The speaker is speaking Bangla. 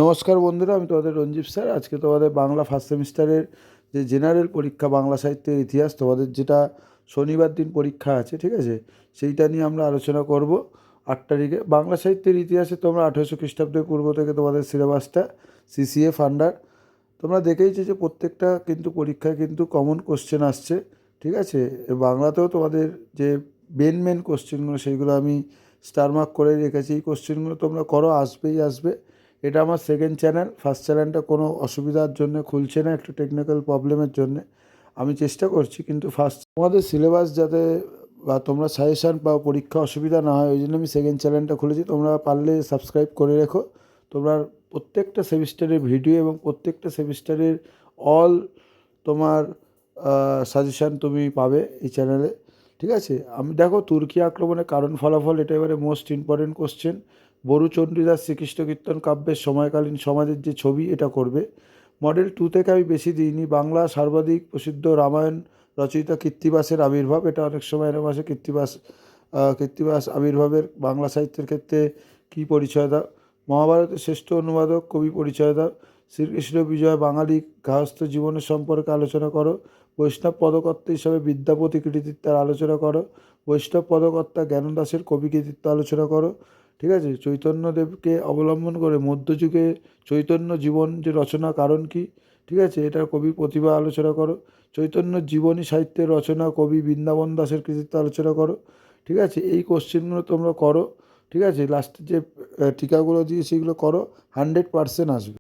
নমস্কার বন্ধুরা, আমি তোমাদের রঞ্জিত স্যার। আজকে তোমাদের বাংলা ফার্স্ট সেমিস্টারের যে জেনারেল পরীক্ষা বাংলা সাহিত্যের ইতিহাস, তোমাদের যেটা শনিবার দিন পরীক্ষা আছে, ঠিক আছে, সেইটা নিয়ে আমরা আলোচনা করব। 8 তারিখে বাংলা সাহিত্যের ইতিহাসে তোমরা 1800 খ্রিস্টাব্দের পূর্ব থেকে তোমাদের সিলেবাসটা সিসিএফ আন্ডার তোমরা দেখেইছো যে প্রত্যেকটা কিন্তু পরীক্ষায় কিন্তু কমন কোশ্চেন আসছে, ঠিক আছে। বাংলাতেও তোমাদের যে মেন কোশ্চেনগুলো সেইগুলো আমি স্টার মার্ক করে রেখেছি। এই কোশ্চেনগুলো তোমরা করো, আসবেই আসবে। এটা আমার সেকেন্ড চ্যানেল, ফার্স্ট চ্যানেলটা কোনো অসুবিধার জন্য খুলছে না, একটু টেকনিক্যাল প্রবলেমের জন্য। আমি চেষ্টা করছি, কিন্তু ফার্স্ট তোমাদের সিলেবাস যাতে বা তোমরা সাজেশান পাও, পরীক্ষা অসুবিধা না হয়, ওই জন্য আমি সেকেন্ড চ্যানেলটা খুলেছি। তোমরা পারলে সাবস্ক্রাইব করে রেখো। তোমরা প্রত্যেকটা সেমিস্টারের ভিডিও এবং প্রত্যেকটা সেমিস্টারের অল তোমার সাজেশান তুমি পাবে এই চ্যানেলে, ঠিক আছে। আমি দেখো, তুর্কি আক্রমণের কারণ ফলাফল, এটা এবারে most important question. Baru Chandidas Srikrishna Kirtan কাব্যের সময়কালীন সমাজের যে ছবি, এটা করবে। মডেল 2 থেকে আমি বেশি দিইনি। বাংলা সর্বাধিক প্রসিদ্ধ রামায়ণ রচয়িতা কৃত্তিবাসের আবির্ভাব, এটা অনেক সময় এরকম আসে। কৃত্তিবাস আবির্ভাবের বাংলা সাহিত্যের ক্ষেত্রে কী পরিচয় দাও। মহাভারতের শ্রেষ্ঠ অনুবাদক কবি পরিচয় দাও। শ্রীকৃষ্ণ বিজয় বাঙালি গার্হস্থ্য জীবনের সম্পর্কে আলোচনা করো। বৈষ্ণব পদকর্তা হিসাবে বিদ্যাপতি কৃতিত্বের আলোচনা করো। বৈষ্ণব পদকর্তা জ্ঞানদাসের কবি কৃতিত্ব আলোচনা করো, ঠিক আছে। চৈতন্যদেবকে অবলম্বন করে মধ্যযুগে চৈতন্য জীবন যে রচনা কারণ কি, ঠিক আছে, এটার কবি প্রতিভা আলোচনা করো। চৈতন্য জীবনী সাহিত্যের রচনা কবি বৃন্দাবন দাসের কৃতিত্ব আলোচনা করো, ঠিক আছে। এই কোশ্চেনগুলো তোমরা করো, ঠিক আছে। লাস্টে যে টিকাগুলো দিয়ে সেগুলো করো, 100% আসবে।